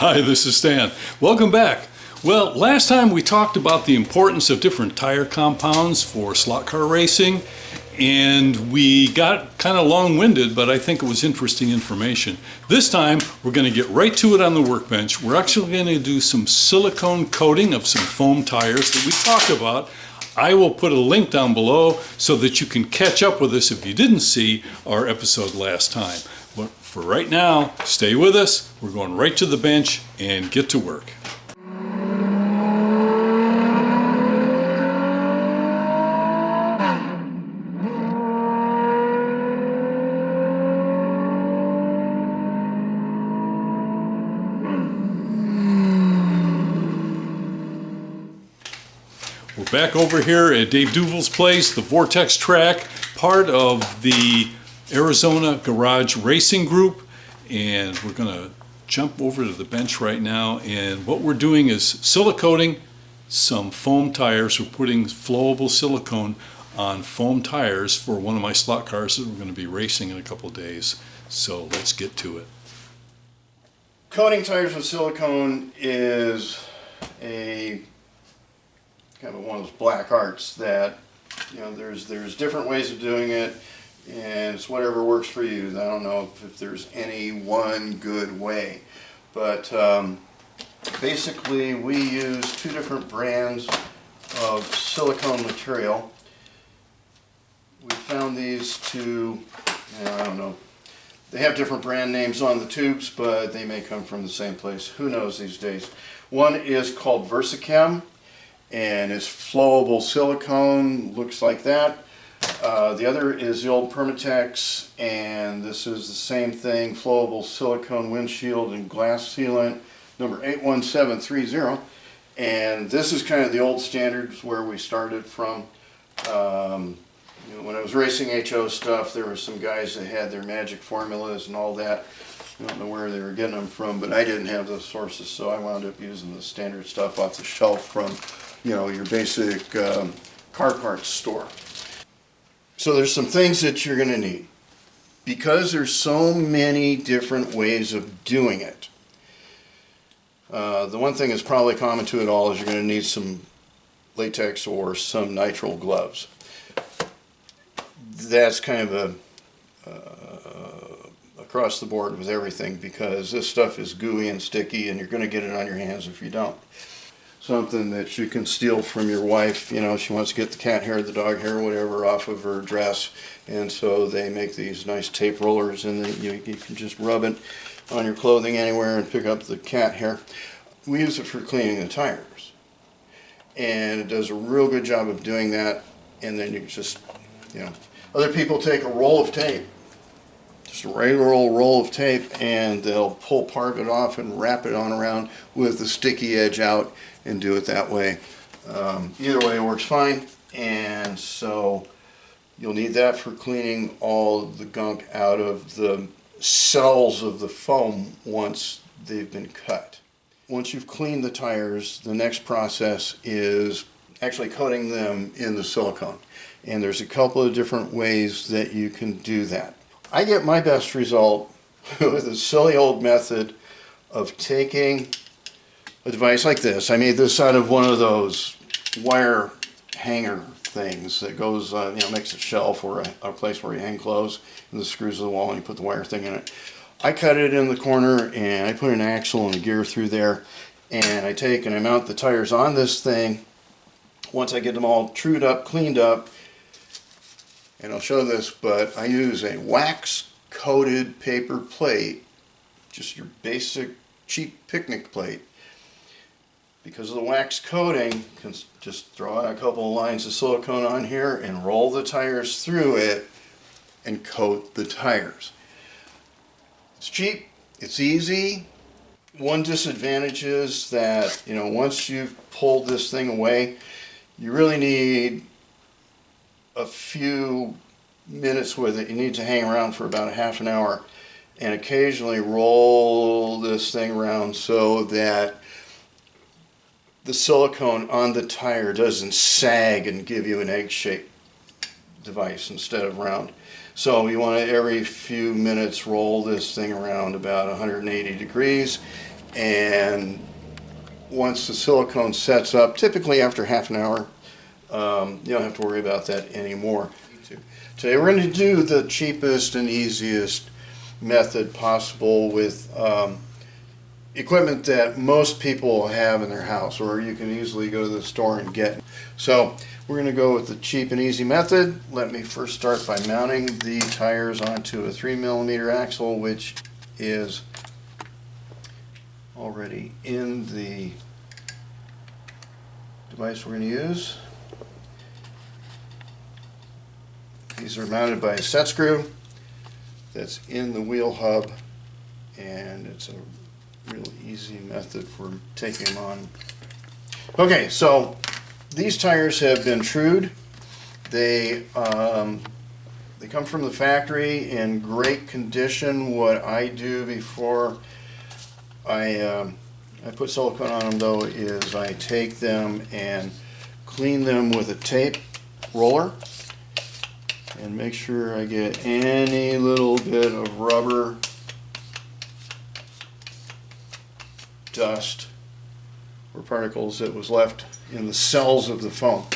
Hi, this is Stan. Welcome back. Well, last time we talked about the importance of different tire compounds for slot car racing, and we got kind of long-winded, but I think it was interesting information. This time, we're going to get right to it on the workbench. We're actually going to do some silicone coating of some foam tires that we talked about. I will put a link down below so that you can catch up with us if you didn't see our episode last time. But for right now, stay with us. We're going right to the bench and get to work. We're back over here at Dave Duval's place, the Vortex track, part of the Arizona Garage Racing Group, and we're going to jump over to the bench right now, and what we're doing is silicoating some foam tires. We're putting flowable silicone on foam tires for one of my slot cars that we're going to be racing in a couple of days. So let's get to it. Coating tires with silicone is a kind of one of those black arts that, you know, there's different ways of doing it, and it's whatever works for you. I don't know if there's any one good way, but basically we use two different brands of silicone material. We found these two, I don't know, they have different brand names on the tubes, but they may come from the same place. Who knows these days? One is called Versachem, and it's flowable silicone, looks like that. The other is the old Permatex, and this is the same thing, flowable silicone windshield and glass sealant, number 81730. And this is kind of the old standards where we started from. You know, when I was racing HO stuff, there were some guys that had their magic formulas and all that. I don't know where they were getting them from, but I didn't have those sources, so I wound up using the standard stuff off the shelf from, you know, your basic car parts store. So there's some things that you're going to need. Because there's so many different ways of doing it, the one thing that's probably common to it all is you're going to need some latex or some nitrile gloves. That's kind of across the board with everything, because this stuff is gooey and sticky and you're going to get it on your hands if you don't. Something that you can steal from your wife, you know, she wants to get the cat hair, the dog hair, whatever off of her dress, and so they make these nice tape rollers, and then you can just rub it on your clothing anywhere and pick up the cat hair. We use it for cleaning the tires, and it does a real good job of doing that. And then you just, you know, other people take a roll of tape, just a regular old roll of tape, and they'll pull part of it off and wrap it on around with the sticky edge out and do it that way. Either way it works fine, and so you'll need that for cleaning all the gunk out of the cells of the foam once they've been cut. Once you've cleaned the tires, the next process is actually coating them in the silicone, and there's a couple of different ways that you can do that. I get my best result with a silly old method of taking a device like this. I made this out of one of those wire hanger things that goes, you know, makes a shelf or a place where you hang clothes, and the screws to the wall, and you put the wire thing in it. I cut it in the corner, and I put an axle and a gear through there, and I take and I mount the tires on this thing. Once I get them all trued up, cleaned up, and I'll show this, but I use a wax coated paper plate, just your basic cheap picnic plate. Because of the wax coating, you can just throw out a couple of lines of silicone on here and roll the tires through it and coat the tires. It's cheap, it's easy. One disadvantage is that, you know, once you've pulled this thing away, you really need a few minutes with it. You need to hang around for about a half an hour and occasionally roll this thing around so that the silicone on the tire doesn't sag and give you an egg-shaped device instead of round. So you want to every few minutes roll this thing around about 180 degrees And once the silicone sets up, typically after half an hour, you don't have to worry about that anymore. Today we're going to do the cheapest and easiest method possible with equipment that most people have in their house, or you can easily go to the store and get. So we're going to go with the cheap and easy method. Let me first start by mounting the tires onto a 3mm axle, which is already in the device we're going to use. These are mounted by a set screw that's in the wheel hub, and it's a real easy method for taking them on. Okay, so these tires have been trued. They come from the factory in great condition. What I do before I put silicone on them, though, is I take them and clean them with a tape roller and make sure I get any little bit of rubber, dust, or particles that was left in the cells of the foam.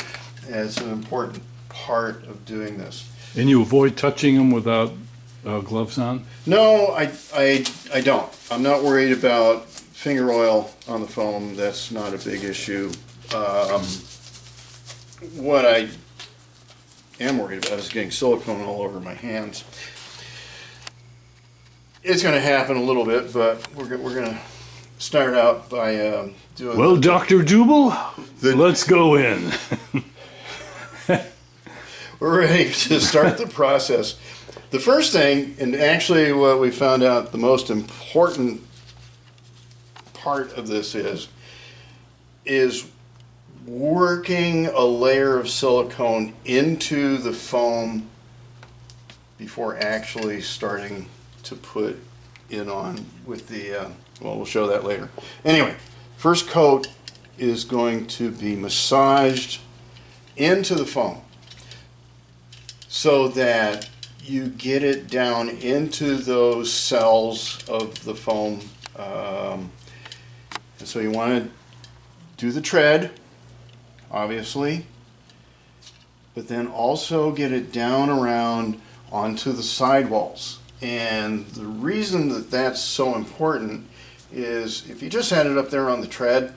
It's an important part of doing this. And you avoid touching them without gloves on? No, I don't. I'm not worried about finger oil on the foam. That's not a big issue. What I am worried about is getting silicone all over my hands. It's going to happen a little bit, but we're going to start out by doing... Well, Dr. Dubel, let's go in. We're ready to start the process. The first thing, and actually what we found out the most important part of this is working a layer of silicone into the foam before actually starting to put it on with the, well, we'll show that later. Anyway, first coat is going to be massaged into the foam so that you get it down into those cells of the foam. And so you want to do the tread, obviously, but then also get it down around onto the sidewalls. And the reason that that's so important is if you just had it up there on the tread,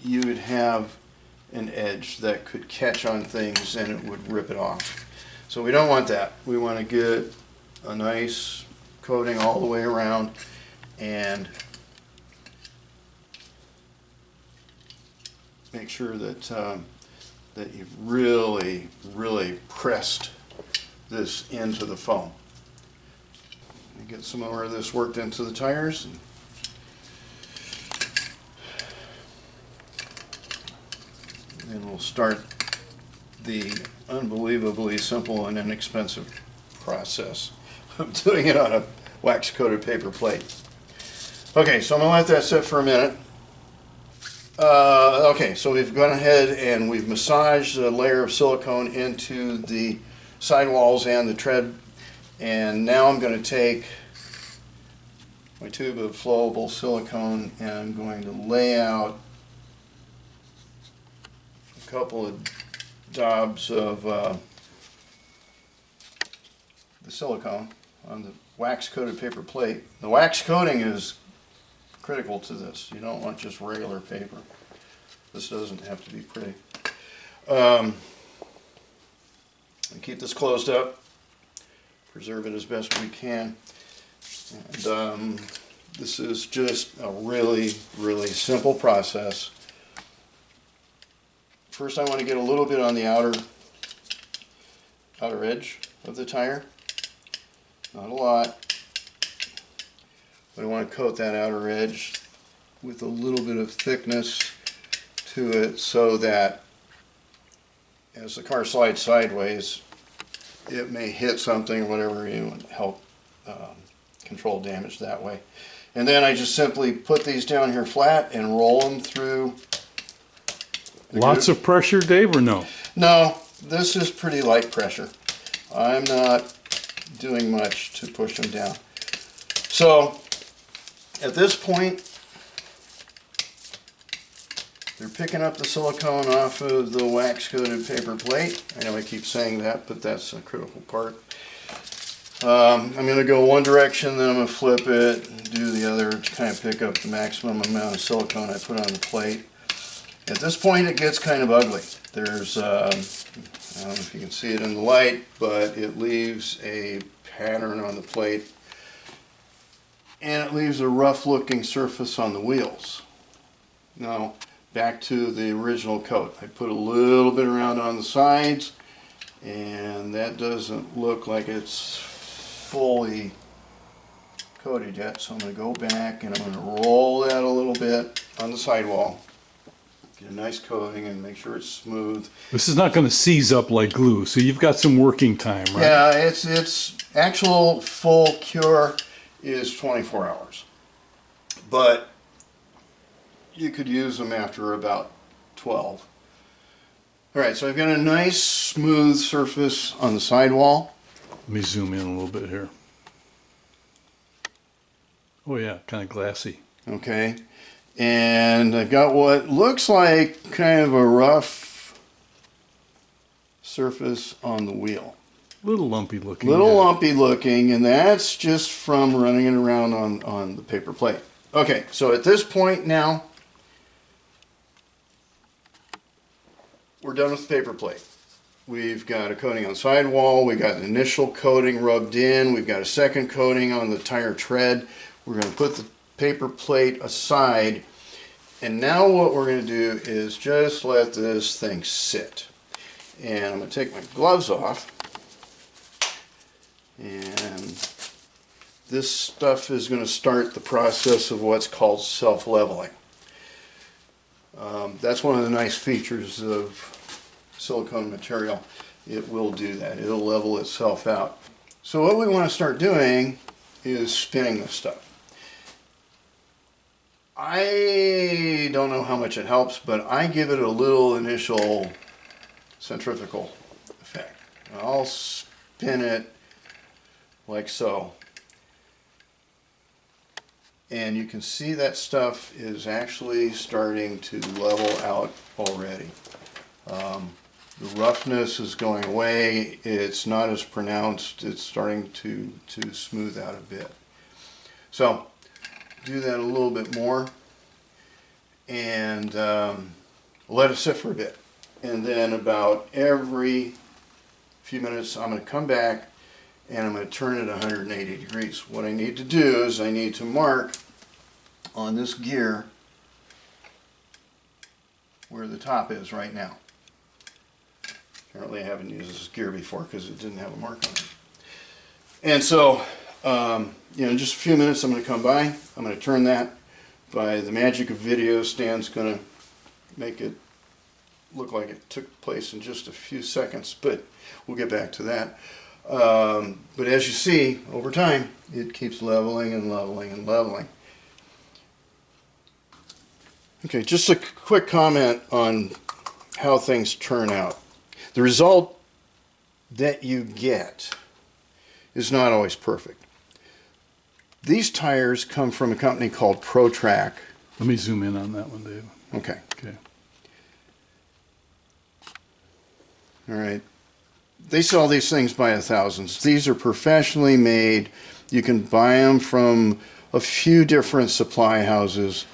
you would have an edge that could catch on things and it would rip it off. So we don't want that. We want to get a nice coating all the way around and make sure that that you've really pressed this into the foam. Get some more of this worked into the tires. And we'll start the unbelievably simple and inexpensive process of doing it on a wax coated paper plate. Okay, so I'm going to let that sit for a minute. Okay, so we've gone ahead and we've massaged a layer of silicone into the sidewalls and the tread, and now I'm going to take my tube of flowable silicone and I'm going to lay out a couple of daubs of the silicone on the wax coated paper plate. The wax coating is critical to this. You don't want just regular paper. This doesn't have to be pretty. And keep this closed up. Preserve it as best we can. And this is just a really simple process. First I want to get a little bit on the outer edge of the tire. Not a lot. But I want to coat that outer edge with a little bit of thickness to it so that as the car slides sideways, it may hit something or whatever, you know, help control damage that way. And then I just simply put these down here flat and roll them through. Lots of pressure, Dave, or no? No, this is pretty light pressure. I'm not doing much to push them down. So At this point, they're picking up the silicone off of the wax-coated paper plate. I know I keep saying that, but that's a critical part. I'm going to go one direction, then I'm going to flip it, and do the other to kind of pick up the maximum amount of silicone I put on the plate. At this point, it gets kind of ugly. There's, I don't know if you can see it in the light, but it leaves a pattern on the plate, and it leaves a rough-looking surface on the wheels. Now, back to the original coat. I put a little bit around on the sides, and that doesn't look like it's fully coated yet, so I'm going to go back and I'm going to roll that a little bit on the sidewall, get a nice coating and make sure it's smooth. This is not going to seize up like glue, so you've got some working time, right? Yeah, it's actual full cure is 24 hours, but you could use them after about 12. All right, so I've got a nice smooth surface on the sidewall. Let me zoom in a little bit here. Oh yeah, kind of glassy. Okay, and I've got what looks like kind of a rough surface on the wheel. Little lumpy looking. Little yeah. lumpy looking, and that's just from running it around on the paper plate. Okay, so at this point now, we're done with the paper plate. We've got a coating on the sidewall, we got an initial coating rubbed in, we've got a second coating on the tire tread. We're going to put the paper plate aside, and now what we're going to do is just let this thing sit. And I'm going to take my gloves off, and this stuff is going to start the process of what's called self-leveling. That's one of the nice features of silicone material. It will do that. It'll level itself out. So what we want to start doing is spinning this stuff. I don't know how much it helps, but I give it a little initial centrifugal effect. I'll spin it like so. And you can see that stuff is actually starting to level out already. The roughness is going away. It's not as pronounced. It's starting to smooth out a bit. So do that a little bit more and let it sit for a bit. And then about every few minutes I'm going to come back and I'm going to turn it 180 degrees. What I need to do is I need to mark on this gear where the top is right now. Apparently I haven't used this gear before because it didn't have a mark on it. And so, in just a few minutes I'm going to come by, I'm going to turn that. By the magic of video, Stan's going to make it look like it took place in just a few seconds, but we'll get back to that. But as you see, over time, it keeps leveling and leveling and leveling. Okay, just a quick comment on how things turn out. The result that you get is not always perfect. These tires come from a company called ProTrack. Let me zoom in on that one, Dave. Okay. Okay. All right. They sell these things by the thousands. These are professionally made. You can buy them from a few different supply houses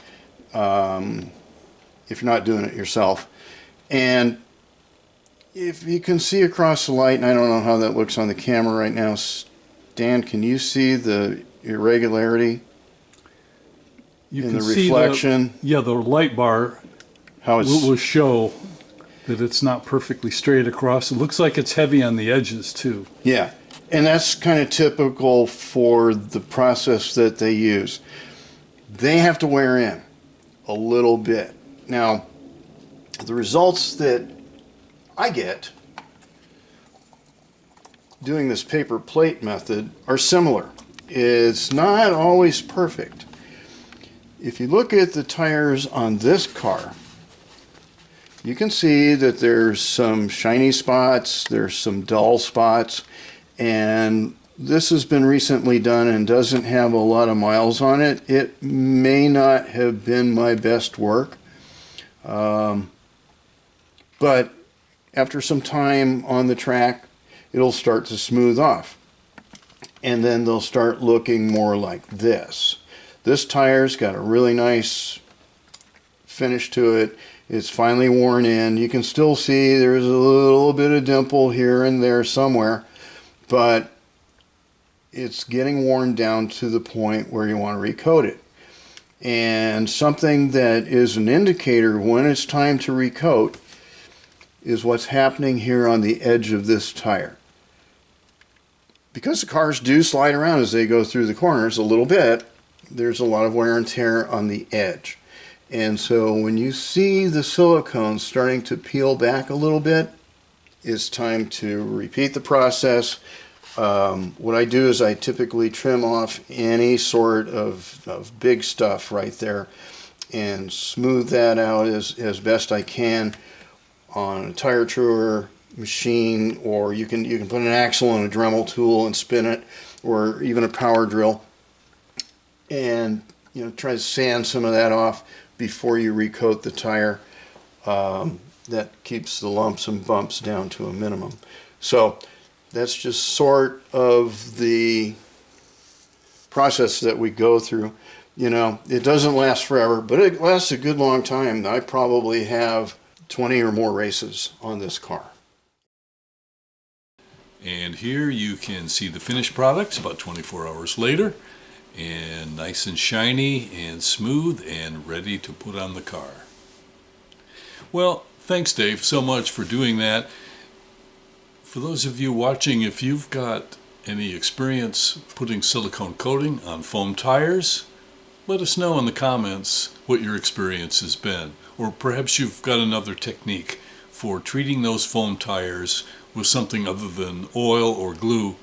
if you're not doing it yourself. And if you can see across the light, and I don't know how that looks on the camera right now, Dan, can you see the irregularity You in can the see reflection? the light bar How it's will show that it's not perfectly straight across. It looks like it's heavy on the edges too. yeah, and that's kind of typical for the process that they use. They have to wear in a little bit. Now, the results that I get doing this paper plate method are similar. It's not always perfect. If you look at the tires on this car, you can see that there's some shiny spots, there's some dull spots, and this has been recently done and doesn't have a lot of miles on it, it may not have been my best work. But after some time on the track, it'll start to smooth off. And then they'll start looking more like this. This tire's got a really nice finish to it. It's finally worn in. You can still see there's a little bit of dimple here and there somewhere, but it's getting worn down to the point where you want to recoat it. And something that is an indicator when it's time to recoat is what's happening here on the edge of this tire. Because the cars do slide around as they go through the corners a little bit, there's a lot of wear and tear on the edge. And so when you see the silicone starting to peel back a little bit, it's time to repeat the process. What I do is I typically trim off any sort of big stuff right there and smooth that out as best I can on a tire truer machine, or you can put an axle on a Dremel tool and spin it, or even a power drill, and try to sand some of that off before you recoat the tire. That keeps the lumps and bumps down to a minimum. So that's just sort of the process that we go through. It doesn't last forever, but it lasts a good long time. I probably have 20 or more races on this car. And here you can see the finished products about 24 hours later, and nice and shiny and smooth and ready to put on the car. Well, thanks Dave so much for doing that. For those of you watching, if you've got any experience putting silicone coating on foam tires, let us know in the comments what your experience has been. Or perhaps you've got another technique for treating those foam tires with something other than oil or glue,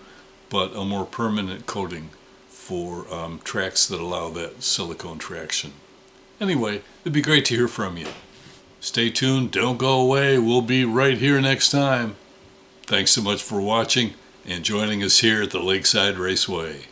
but a more permanent coating for tracks that allow that silicone traction. Anyway, it'd be great to hear from you. Stay tuned, don't go away, we'll be right here next time. Thanks so much for watching and joining us here at the Lakeside Raceway.